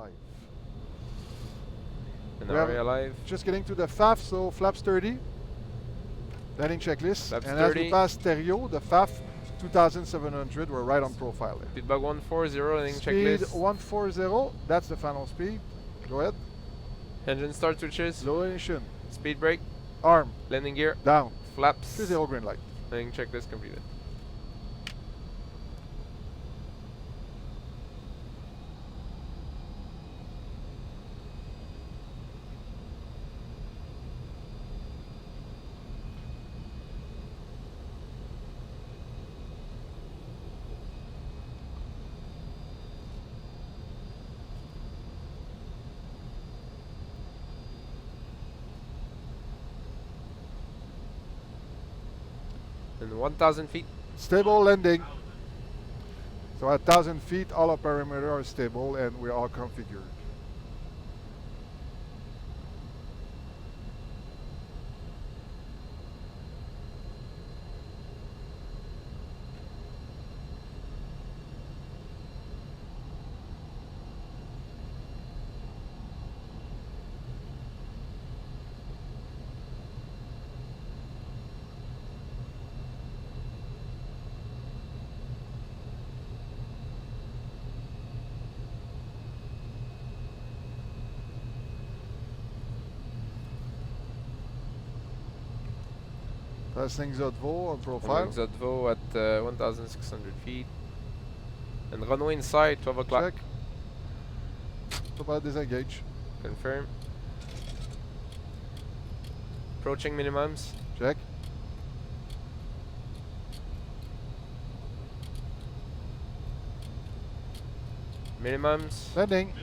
alive. And We are have we alive? just getting to the FAF, so flaps 30. Landing checklist. Flaps And as we 30. pass stereo, the FAF 2700, we're right on profile there. Speed bug 140, landing Speed checklist. 140, that's the final speed. Go ahead. Engine start switches. Low ignition. Speed brake. Arm. Landing gear. Down. Flaps. 30 green light. Landing checklist completed. And 1,000 feet. Stable landing. So at 1,000 feet, all our parameters are stable and we are configured. Passing Zodvo on profile. Zodvo at 1,600 feet. And runway inside, 12 o'clock. Check. Profile disengage. Confirm. Approaching minimums. Check. Minimums. Landing.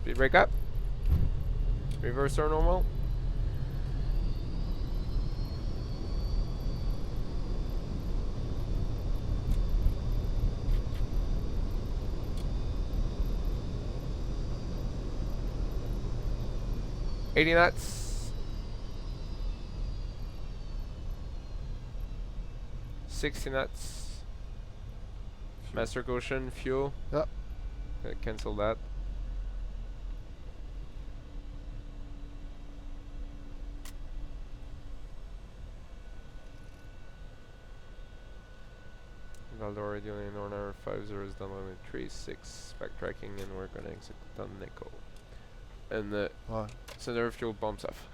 Speed brake up. Reverse or normal. $80 knots. 60 knots. Master caution, fuel. Yep. Cancel that. Val-d'Or radio Nolinor 50 is done with 36 backtracking and we're gonna exit on Nico. And the center fuel bombs off.